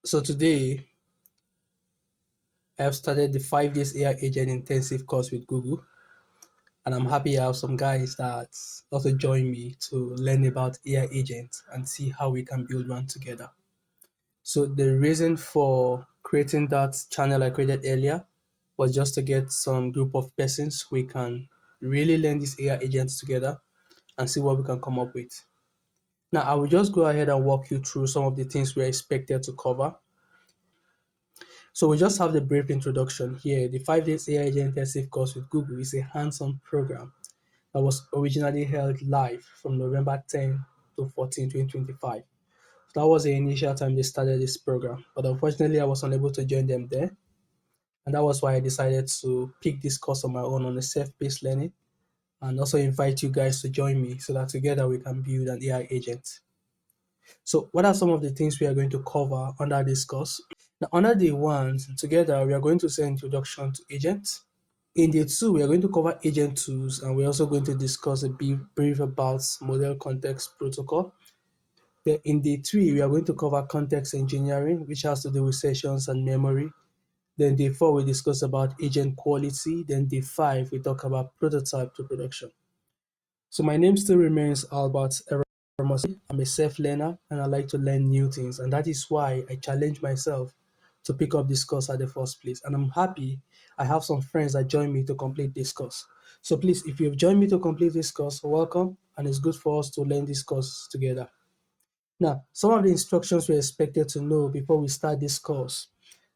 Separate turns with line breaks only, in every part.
So today I have started the 5 days AI agent intensive course with Google, and I'm happy I have some guys that also join me to learn about AI agents and see how we can build one together. So the reason for creating that channel I created earlier was just to get some group of persons we can really learn these AI agents together and see what we can come up with. Now I will just go ahead and walk you through some of the things we're expected to cover. So we just have the brief introduction here. The 5 days AI Agent Intensive course with Google is a hands-on program that was originally held live from November 10 to 14, 2025. So that was the initial time they started this program. But unfortunately, I was unable to join them there. And that was why I decided to pick this course on my own on a self-paced learning and also invite you guys to join me so that together we can build an AI agent. So what are some of the things we are going to cover under this course? Now, under day one, together we are going to say introduction to agents. In day two, we are going to cover agent tools, and we're also going to discuss a brief about model context protocol. Then in day three, we are going to cover context engineering, which has to do with sessions and memory. Then day four, we discuss about agent quality. Then day five, we talk about prototype to production. So my name still remains Albert. I'm a self-learner and I like to learn new things, and that is why I challenge myself to pick up this course at the first place. And I'm happy I have some friends that join me to complete this course. So please, if you've joined me to complete this course, welcome, and it's good for us to learn this course together. Now, some of the instructions we're expected to know before we start this course.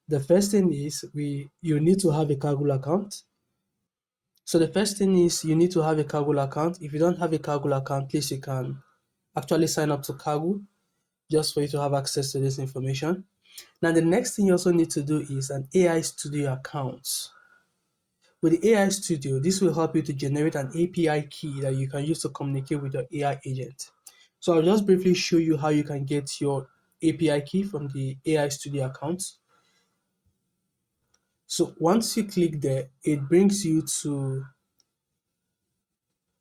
The first thing is you need to have a Kaggle account. So the first thing is you need to have a Kaggle account. If you don't have a Kaggle account, please you can actually sign up to Kaggle just for you to have access to this information. Now, the next thing you also need to do is an AI Studio account. With the AI Studio, this will help you to generate an API key that you can use to communicate with your AI agent. So I'll just briefly show you how you can get your API key from the AI Studio account. So once you click there, it brings you to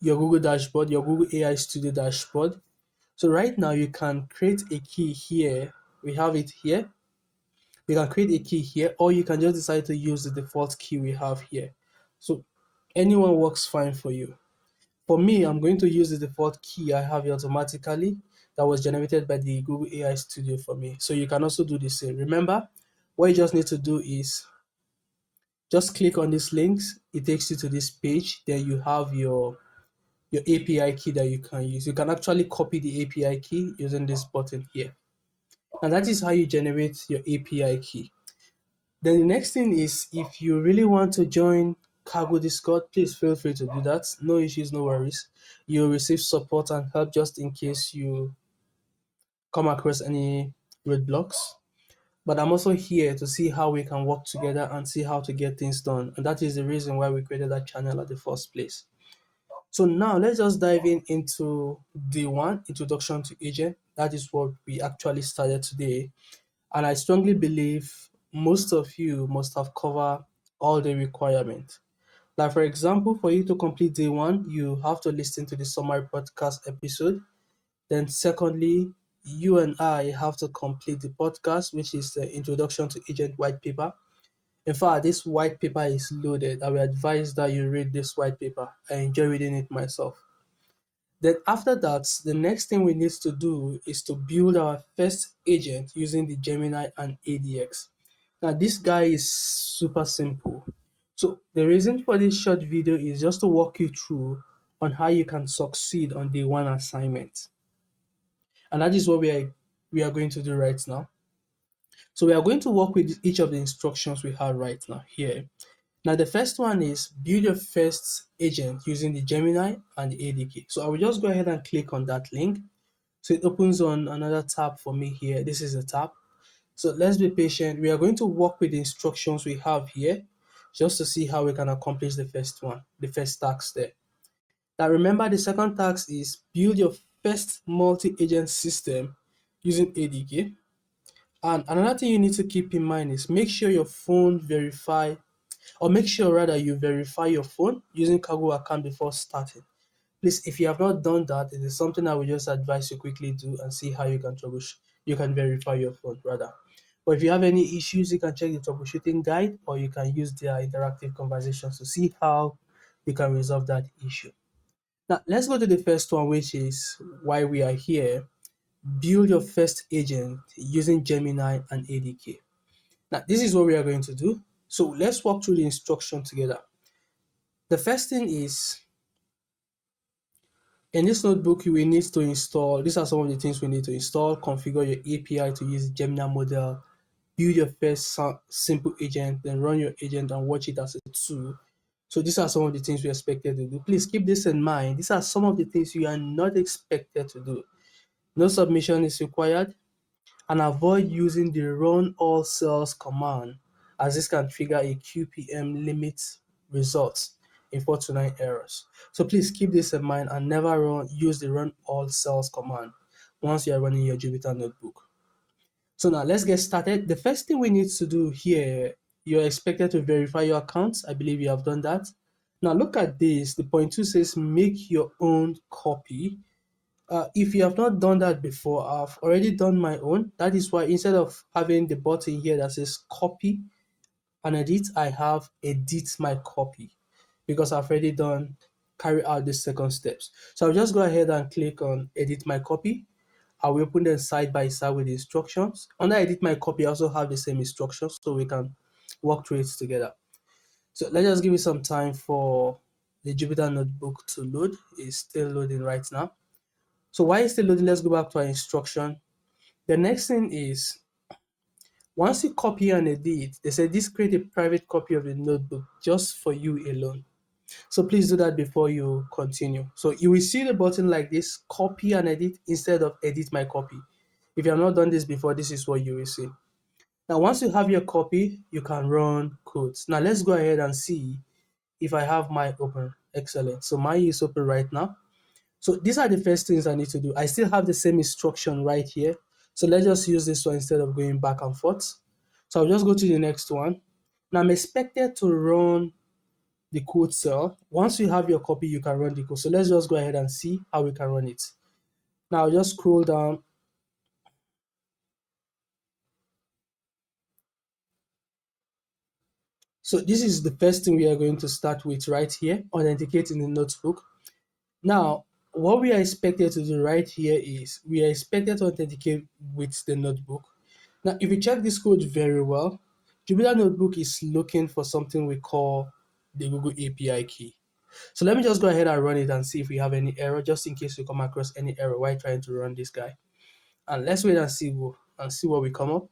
your Google dashboard, your Google AI Studio dashboard. So right now you can create a key here. We have it here. You can create a key here, or you can just decide to use the default key we have here. So anyone works fine for you. For me, I'm going to use the default key I have here automatically that was generated by the Google AI Studio for me. So you can also do the same. Remember, what you just need to do is just click on these links. It takes you to this page. Then you have your API key that you can use. You can actually copy the API key using this button here. And that is how you generate your API key. Then the next thing is if you really want to join Cargo Discord, please feel free to do that. No issues, no worries. You'll receive support and help just in case you come across any roadblocks. But I'm also here to see how we can work together and see how to get things done. And that is the reason why we created that channel at the first place. So now let's just dive into day one, introduction to agent. That is what we actually started today. And I strongly believe most of you must have covered all the requirements. Like for example, for you to complete day one, you have to listen to the summary podcast episode. Then secondly, you and I have to complete the podcast, which is the introduction to agent white paper. In fact, this white paper is loaded. I will advise that you read this white paper. I enjoy reading it myself. Then after that, the next thing we need to do is to build our first agent using the Gemini and ADX. Now this guy is super simple. So the reason for this short video is just to walk you through on how you can succeed on day one assignment. And that is what we are going to do right now. So we are going to work with each of the instructions we have right now here. Now the first one is build your first agent using the Gemini and the ADK. So I will just go ahead and click on that link. So it opens on another tab for me here. This is a tab. So let's be patient. We are going to work with the instructions we have here just to see how we can accomplish the first one, the first task there. Now remember the second task is build your first multi-agent system using ADK. And another thing you need to keep in mind is make sure your phone verify or make sure rather you verify your phone using Kaggle account before starting. Please, if you have not done that, it is something I would just advise you quickly do and see how you can verify your phone rather. But if you have any issues, you can check the troubleshooting guide or you can use their interactive conversations to see how you can resolve that issue. Now, let's go to the first one, which is why we are here. Build your first agent using Gemini and ADK. Now, this is what we are going to do. So let's walk through the instruction together. The first thing is, in this notebook, you will need to install, these are some of the things we need to install, configure your API to use Gemini model, build your first simple agent, then run your agent and watch it as a tool. So these are some of the things we expected to do. Please keep this in mind. These are some of the things you are not expected to do. No submission is required, and avoid using the run all cells command, as this can trigger a QPM limit results in 429 errors. So please keep this in mind and never use the run all cells command once you are running your Jupyter notebook. So now let's get started. The first thing we need to do here, you're expected to verify your accounts. I believe you have done that. Now look at this. The point 2 says make your own copy. If you have not done that before, I've already done my own. That is why instead of having the button here that says copy and edit, I have edit my copy because I've already carry out the second steps. So I'll just go ahead and click on edit my copy. I will open them side by side with the instructions. Under edit my copy, I also have the same instructions so we can walk through it together. So let's just give it some time for the Jupyter notebook to load. It's still loading right now. So while it's still loading, let's go back to our instruction. The next thing is, once you copy and edit, they say this create a private copy of the notebook just for you alone. So please do that before you continue. So you will see the button like this, copy and edit instead of edit my copy. If you have not done this before, this is what you will see. Now, once you have your copy, you can run codes. Now let's go ahead and see if I have my open. Excellent. So mine is open right now. So these are the first things I need to do. I still have the same instruction right here. So let's just use this one instead of going back and forth. So I'll just go to the next one. Now I'm expected to run the code cell. Once you have your copy, you can run the code. So let's just go ahead and see how we can run it. Now I'll just scroll down. So this is the first thing we are going to start with right here, authenticate in the notebook. Now, what we are expected to do right here is we are expected to authenticate with the notebook. Now, if you check this code very well, Jupyter Notebook is looking for something we call the Google API key. So let me just go ahead and run it and see if we have any error, just in case we come across any error while trying to run this guy. And let's wait and see what we come up.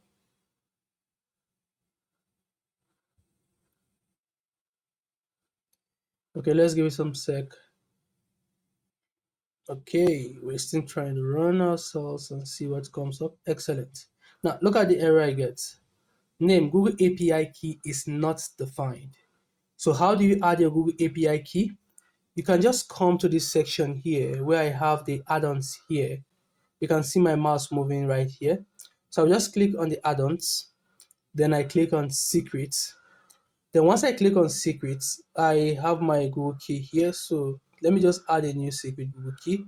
Okay, let's give it some sec. Okay, we're still trying to run ourselves and see what comes up. Excellent. Now look at the error I get. Name Google API key is not defined. So how do you add your Google API key? You can just come to this section here where I have the add-ons here. You can see my mouse moving right here. So I'll just click on the add-ons. Then I click on secrets. Then once I click on secrets, I have my Google key here. So let me just add a new secret Google key.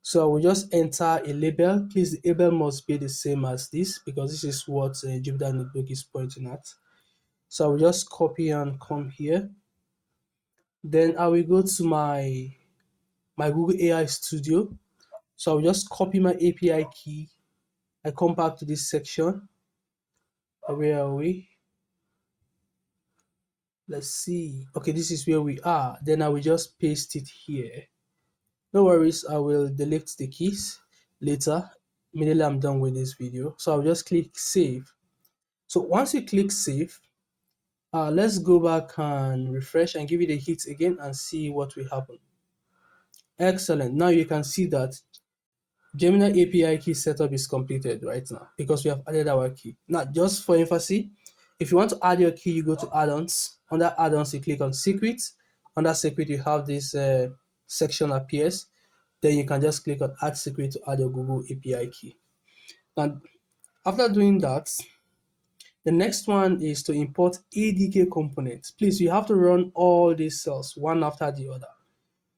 So I will just enter a label. Please, the label must be the same as this because this is what Jupyter Notebook is pointing at. So I will just copy and come here. Then I will go to my Google AI Studio. So I'll just copy my API key. I come back to this section. Where are we? Let's see. Okay, this is where we are. Then I will just paste it here. No worries, I will delete the keys later. Immediately I'm done with this video. So I'll just click save. So once you click save, let's go back and refresh and give it a hit again and see what will happen. Excellent. Now you can see that Gemini API key setup is completed right now because we have added our key. Now, just for emphasis, if you want to add your key, you go to add-ons. Under add-ons, you click on secrets. Under secret, you have this section appears. Then you can just click on add secret to add your Google API key. And after doing that, the next one is to import ADK components. Please, you have to run all these cells one after the other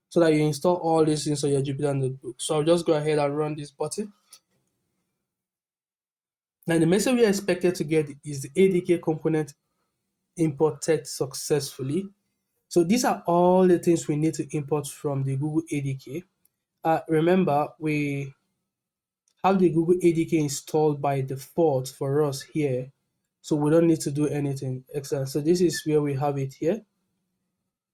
so that you install all these things on your Jupyter notebook. So I'll just go ahead and run this button. Now the message we are expected to get is the ADK component imported successfully. So these are all the things we need to import from the Google ADK. Remember, we have the Google ADK installed by default for us here. So we don't need to do anything. Excellent. So this is where we have it here.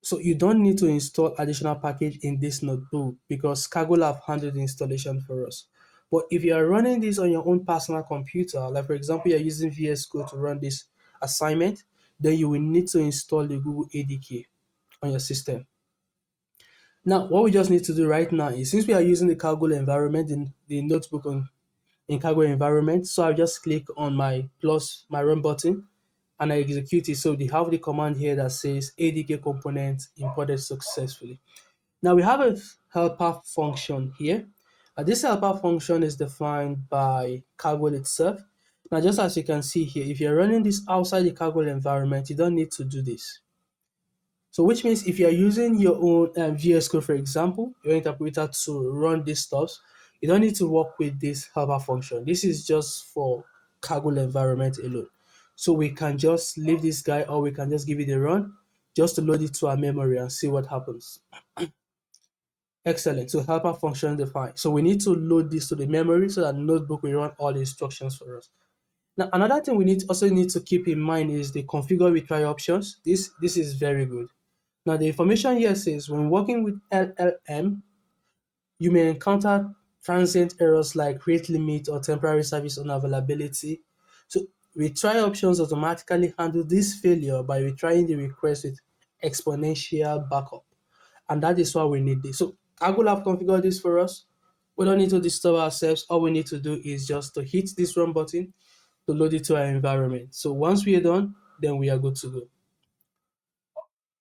So you don't need to install additional package in this notebook because Kaggle have handled the installation for us. But if you are running this on your own personal computer, like for example, you're using VS Code to run this assignment, then you will need to install the Google ADK on your system. Now, what we just need to do right now is since we are using the Kaggle environment in the notebook in Kaggle environment, so I just click on my run button and I execute it. So they have the command here that says ADK component imported successfully. Now we have a helper function here. This helper function is defined by Kaggle itself. Now, just as you can see here, if you're running this outside the Kaggle environment, you don't need to do this. So which means if you're using your own VS Code, for example, your interpreter to run these stuff, you don't need to work with this helper function. This is just for Kaggle environment alone. So we can just leave this guy or we can just give it a run just to load it to our memory and see what happens. Excellent. So helper function defined. So we need to load this to the memory so that notebook will run all the instructions for us. Now another thing we also need to keep in mind is the configure retry options. This is very good. Now the information here says when working with LLM, you may encounter transient errors like rate limit or temporary service unavailability. So retry options automatically handle this failure by retrying the request with exponential backup. And that is why we need this. So Google have configured this for us. We don't need to disturb ourselves. All we need to do is just to hit this run button to load it to our environment. So once we are done, then we are good to go.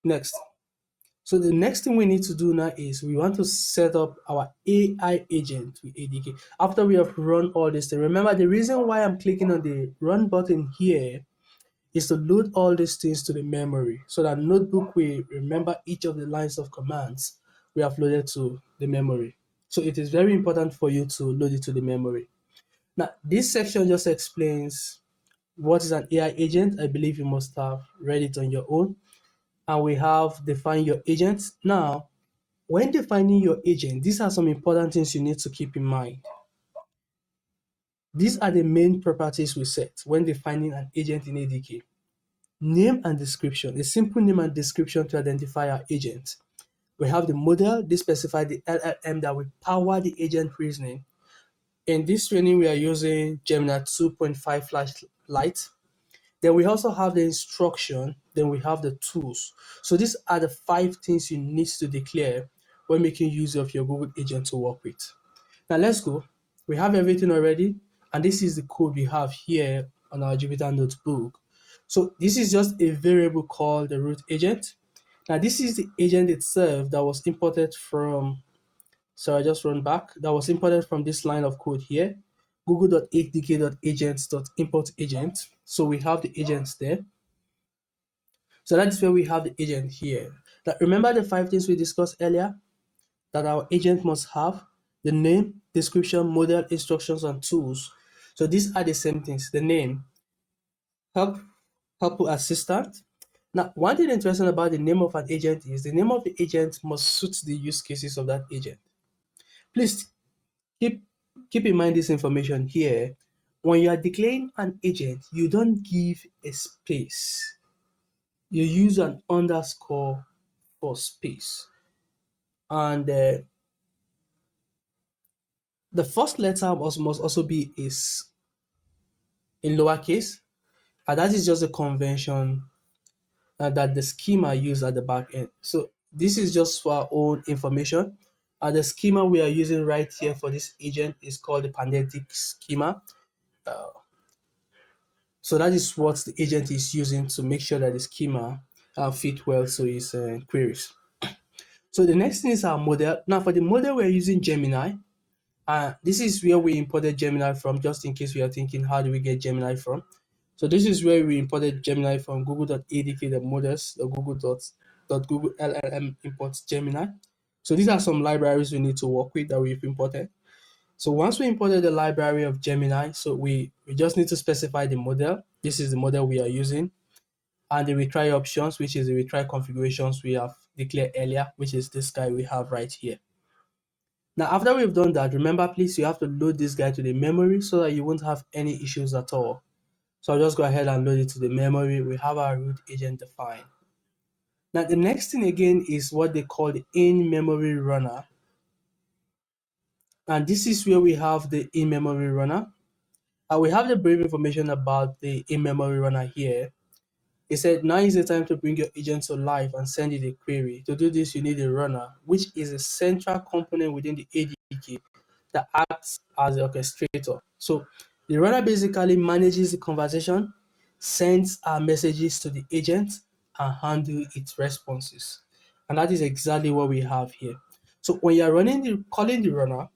Next. So the next thing we need to do now is we want to set up our AI agent with ADK. After we have run all this thing, remember the reason why I'm clicking on the run button here is to load all these things to the memory so that notebook will remember each of the lines of commands we have loaded to the memory. So it is very important for you to load it to the memory. Now, this section just explains what is an AI agent. I believe you must have read it on your own. And we have define your agent. Now, when defining your agent, these are some important things you need to keep in mind. These are the main properties we set when defining an agent in ADK. Name and description, a simple name and description to identify our agent. We have the model, this specifies the LLM that will power the agent reasoning. In this training, we are using Gemini 2.5 Lite. Then we also have the instruction, then we have the tools. So these are the 5 things you need to declare when making use of your Google agent to work with. Now let's go. We have everything already, and this is the code we have here on our Jupyter notebook. So this is just a variable called the root agent. Now this is the agent itself that was imported from, so I just run back, that was imported from this line of code here, google.adk.agents.import agent. So we have the agents there. So that's where we have the agent here. Now remember the 5 things we discussed earlier that our agent must have: the name, description, model, instructions, and tools. So these are the same things. The name, help, helpful assistant. Now, one thing interesting about the name of an agent is the name of the agent must suit the use cases of that agent. Please keep keep in mind this information here. When you are declaring an agent, you don't give a space. You use an underscore for space. And the first letter must also be is in lowercase, and that is just a convention that the schema used at the back end. So this is just for our own information. The schema we are using right here for this agent is called the Pandetic schema. So that is what the agent is using to make sure that the schema fit well to his queries. So the next thing is our model. Now for the model, we're using Gemini. This is where we imported Gemini from, just in case we are thinking, how do we get Gemini from? So this is where we imported Gemini from google.adk, the models, the google LLM imports Gemini. So these are some libraries we need to work with that we've imported. So once we imported the library of Gemini, so we just need to specify the model. This is the model we are using, and the retry options, which is the retry configurations we have declared earlier, which is this guy we have right here. Now, after we've done that, remember, please, you have to load this guy to the memory so that you won't have any issues at all. So I'll just go ahead and load it to the memory. We have our root agent defined. Now, the next thing again is what they call the in-memory runner. And this is where we have the in-memory runner. And we have the brief information about the in-memory runner here. It said, now is the time to bring your agent to life and send it a query. To do this, you need a runner, which is a central component within the ADK that acts as the orchestrator. So the runner basically manages the conversation, sends our messages to the agent, and handle its responses. And that is exactly what we have here. So when you're calling the runner,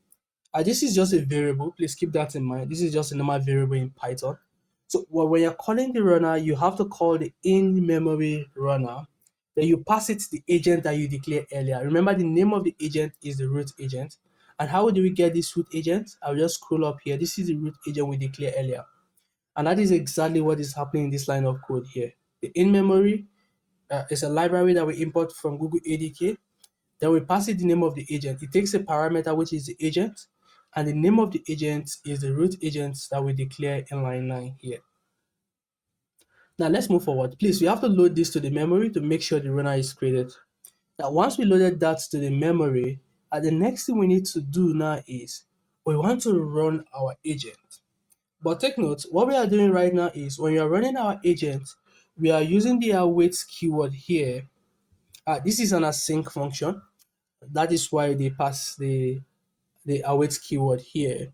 this is just a variable. Please keep that in mind. This is just a normal variable in Python. So when you're calling the runner, you have to call the in-memory runner. Then you pass it to the agent that you declared earlier. Remember, the name of the agent is the root agent. And how do we get this root agent? I'll just scroll up here. This is the root agent we declared earlier. And that is exactly what is happening in this line of code here. The in-memory is a library that we import from Google ADK. Then we pass it the name of the agent. It takes a parameter, which is the agent, and the name of the agent is the root agent that we declare in line 9 here. Now let's move forward. Please, we have to load this to the memory to make sure the runner is created. Now once we loaded that to the memory, the next thing we need to do now is we want to run our agent. But take note, what we are doing right now is when you are running our agent, we are using the await keyword here. This is an async function. That is why they pass the await keyword here.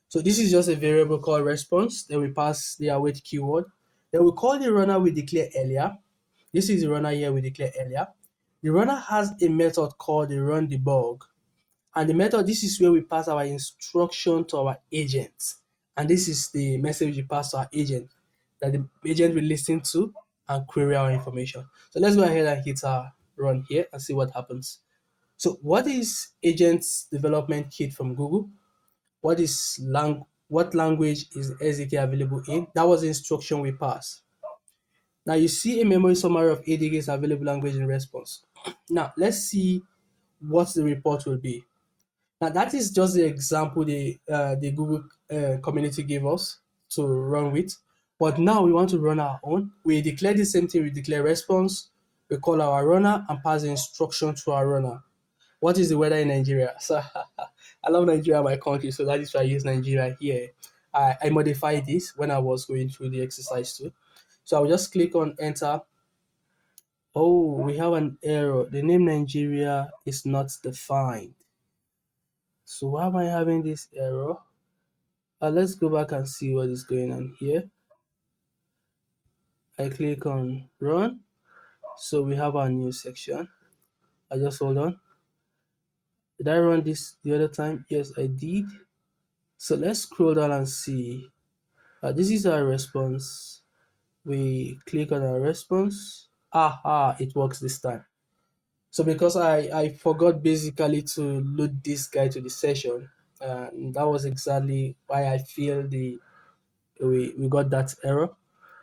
So this is just a variable called response. Then we pass the await keyword. Then we call the runner we declared earlier. This is the runner here we declared earlier. The runner has a method called the run debug. And the method, this is where we pass our instruction to our agent. And this is the message we pass to our agent that the agent will listen to and query our information. So let's go ahead and hit our run here and see what happens. So what is agents development kit from Google? What language is SDK available in? That was the instruction we passed. Now you see a memory summary of ADK's available language in response. Now let's see what the report will be. Now that is just the example the Google community gave us to run with. But now we want to run our own. We declare the same thing. We declare response. We call our runner and pass the instruction to our runner. What is the weather in Nigeria? So I love Nigeria, my country, so that is why I use Nigeria here. I modified this when I was going through the exercise too. So I'll just click on enter. Oh, we have an error. The name Nigeria is not defined. So why am I having this error? Let's go back and see what is going on here. I click on run. So we have our new section. I just hold on. Did I run this the other time? Yes, I did. So let's scroll down and see. This is our response. We click on our response. Aha, it works this time. So because I forgot basically to load this guy to the session, that was exactly why I feel we got that error.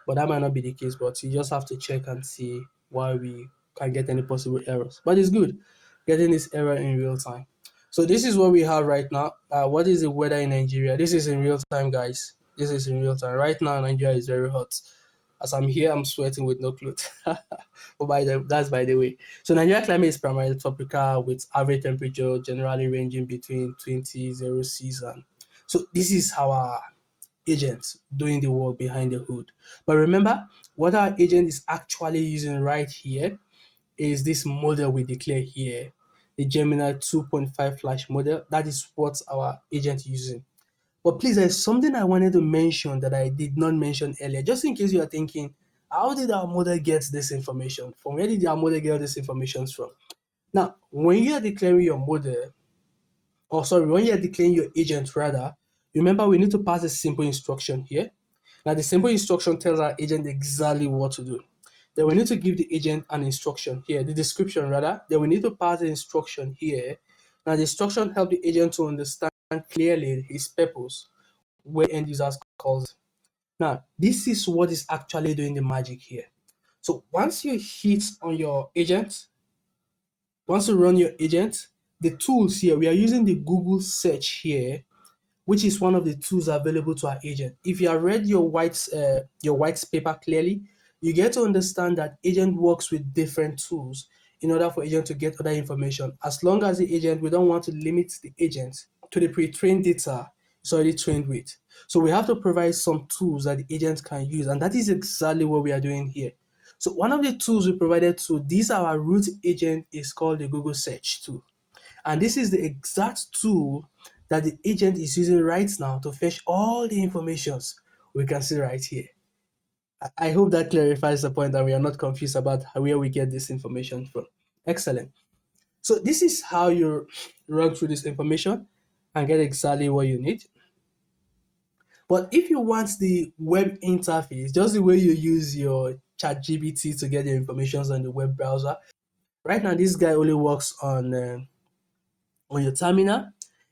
But that might not be the case, but you just have to check and see why we can get any possible errors. But it's good getting this error in real time. So this is what we have right now. What is the weather in Nigeria? This is in real time, guys. This is in real time. Right now, Nigeria is very hot. As I'm here, I'm sweating with no clothes. But that's by the way. So Nigeria climate is primarily tropical with average temperature generally ranging between 20 C's. So this is our agent doing the work behind the hood. But remember, what our agent is actually using right here is this model we declare here, the Gemini 2.5 Flash model. That is what our agent is using. But please, there's something I wanted to mention that I did not mention earlier, just in case you are thinking, how did our model get this information? From where did our model get this information from? Now, when you are declaring your model, when you are declaring your agent rather, remember we need to pass a simple instruction here. Now the simple instruction tells our agent exactly what to do. Then we need to give the agent an instruction here, the description rather. Then we need to pass the instruction here. Now the instruction helps the agent to understand clearly his purpose where end users calls. Now, this is what is actually doing the magic here. So once you hit on your agent, once you run your agent, the tools here, we are using the Google search here, which is one of the tools available to our agent. If you have read your white paper clearly, you get to understand that agent works with different tools in order for agent to get other information. As long as the agent, we don't want to limit the agent to the pre-trained data it's already trained with. So we have to provide some tools that the agent can use, and that is exactly what we are doing here. So one of the tools we provided to this our root agent is called the Google search tool. And this is the exact tool that the agent is using right now to fetch all the informations we can see right here. I hope that clarifies the point that we are not confused about where we get this information from. Excellent. So this is how you run through this information and get exactly what you need. But if you want the web interface, just the way you use your ChatGPT to get your information on the web browser, right now this guy only works on your terminal.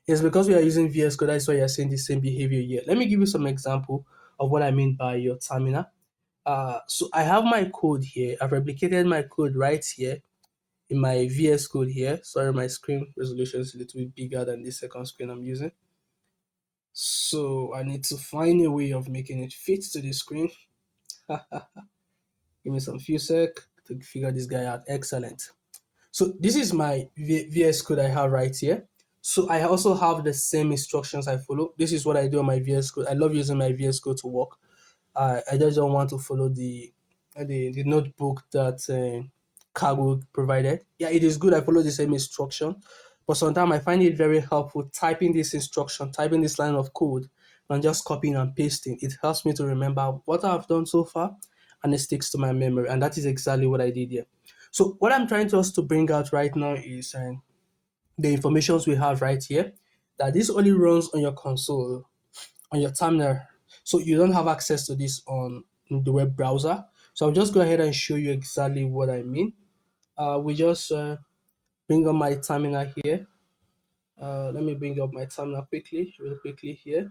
It's because we are using VS Code, that's why you're seeing the same behavior here. Let me give you some example of what I mean by your terminal. So I have my code here. I've replicated my code right here in my VS Code here. Sorry, my screen resolution is a little bit bigger than the second screen I'm using. So I need to find a way of making it fit to the screen. Give me some few sec to figure this guy out. Excellent. So this is my VS Code I have right here. So I also have the same instructions I follow. This is what I do on my VS Code. I love using my VS Code to work. I just don't want to follow the notebook that Cargo provided. Yeah, it is good. I follow the same instruction, but sometimes I find it very helpful typing this instruction, typing this line of code, and just copying and pasting. It helps me to remember what I've done so far, and it sticks to my memory. And that is exactly what I did here. So what I'm trying to us to bring out right now is the informations we have right here. That this only runs on your console, on your terminal. So you don't have access to this on the web browser. So I'll just go ahead and show you exactly what I mean. We just bring up my terminal here. Let me bring up my terminal real quickly here.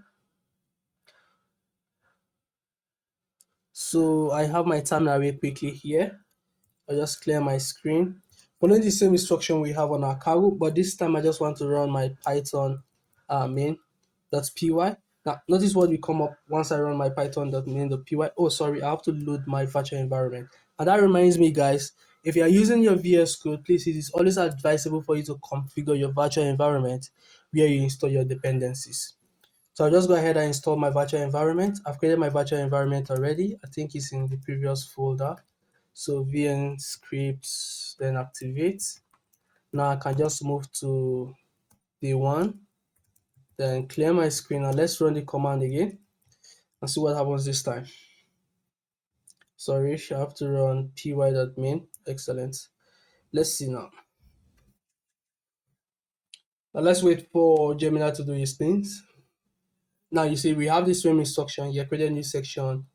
So I have my terminal real quickly here. I'll just clear my screen. Following the same instruction we have on our cargo, but this time I just want to run my Python main.py. Now, notice what will come up once I run my python.main.py. Oh, sorry, I have to load my virtual environment. And that reminds me, guys, if you are using your VS Code, please, it is always advisable for you to configure your virtual environment where you install your dependencies. So I'll just go ahead and install my virtual environment. I've created my virtual environment already. I think it's in the previous folder. So vn scripts, then activate. Now I can just move to day one, then clear my screen, and let's run the command again and see what happens this time. Sorry, I have to run py.main. Excellent. Let's see now. Now let's wait for Gemini to do his things. Now you see we have this same instruction here, create a new section.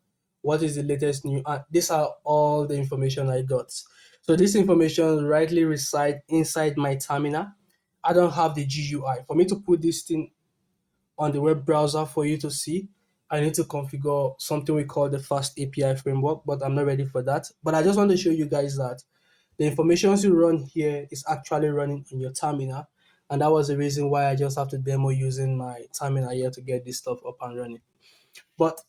What is the latest new? These are all the information I got. So this information rightly reside inside my terminal. I don't have the GUI. For me to put this thing on the web browser for you to see, I need to configure something we call the fast API framework, but I'm not ready for that. But I just want to show you guys that the information you run here is actually running on your terminal. And that was the reason why I just have to demo using my terminal here to get this stuff up and running. But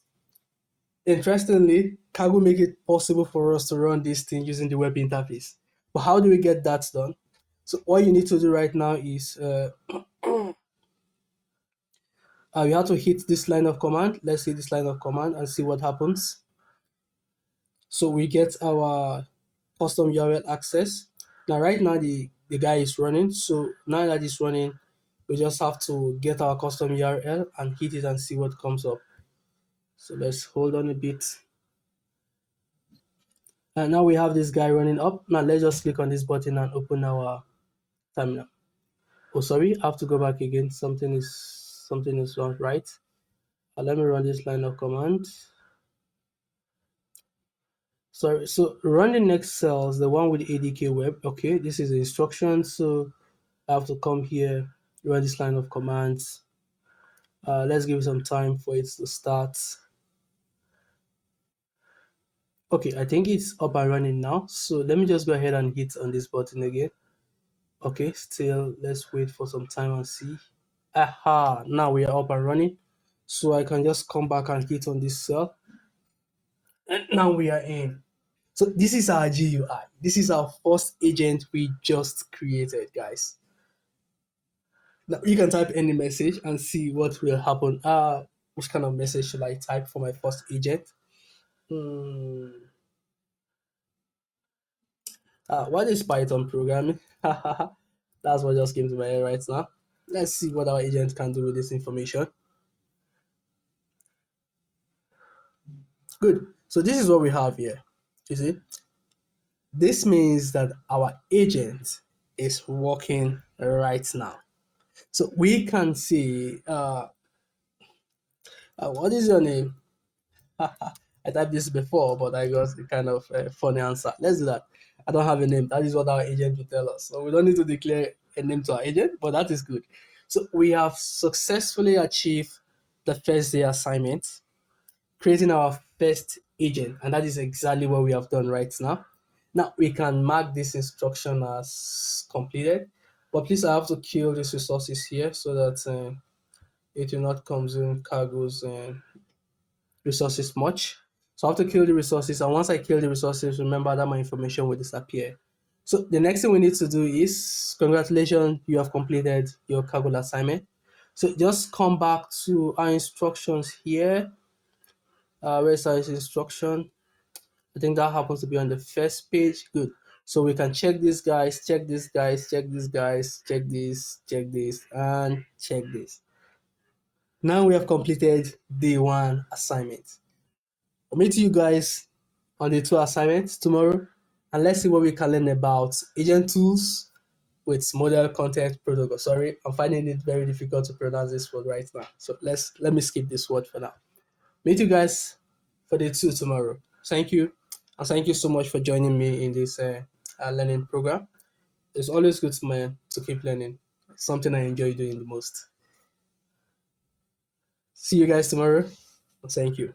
interestingly, Cargo make it possible for us to run this thing using the web interface. But how do we get that done? So what you need to do right now is you have to hit this line of command. Let's hit this line of command and see what happens. So we get our custom URL access. Now right now the guy is running. So now that it's running, we just have to get our custom URL and hit it and see what comes up. So let's hold on a bit. And now we have this guy running up. Now let's just click on this button and open our terminal. Oh, sorry, I have to go back again. Something is not right. Let me run this line of command. Sorry, so run the next cells, the one with ADK web. Okay, this is the instruction. So I have to come here, run this line of commands. Let's give it some time for it to start. Okay, I think it's up and running now. So let me just go ahead and hit on this button again. Okay, still let's wait for some time and see. Aha, now we are up and running. So I can just come back and hit on this cell. And now we are in. So this is our GUI. This is our first agent we just created, guys. Now you can type any message and see what will happen. Which kind of message should I type for my first agent? Hmm. What is Python programming? That's what just came to my head right now. Let's see what our agent can do with this information. Good. So this is what we have here. You see, this means that our agent is working right now. So we can see, what is your name? I typed this before, but I got the kind of funny answer. Let's do that. I don't have a name. That is what our agent will tell us. So we don't need to declare a name to our agent, but that is good. So we have successfully achieved the first day assignment, creating our first agent, and that is exactly what we have done right now. Now we can mark this instruction as completed, but please I have to kill these resources here so that it will not consume cargo's resources much. So I have to kill the resources, and once I kill the resources, remember that my information will disappear. So the next thing we need to do is congratulations, you have completed your Kaggle assignment. So just come back to our instructions here. Where's our instruction? I think that happens to be on the first page. Good. So we can check these guys, check these guys, check these guys, check this, and check this. Now we have completed day one assignment. I'll meet you guys on the two assignments tomorrow, and let's see what we can learn about agent tools with model content protocol. Sorry, I'm finding it very difficult to pronounce this word right now. So let me skip this word for now. Meet you guys for day two tomorrow. Thank you, and thank you so much for joining me in this learning program. It's always good to keep learning. It's something I enjoy doing the most. See you guys tomorrow. Thank you.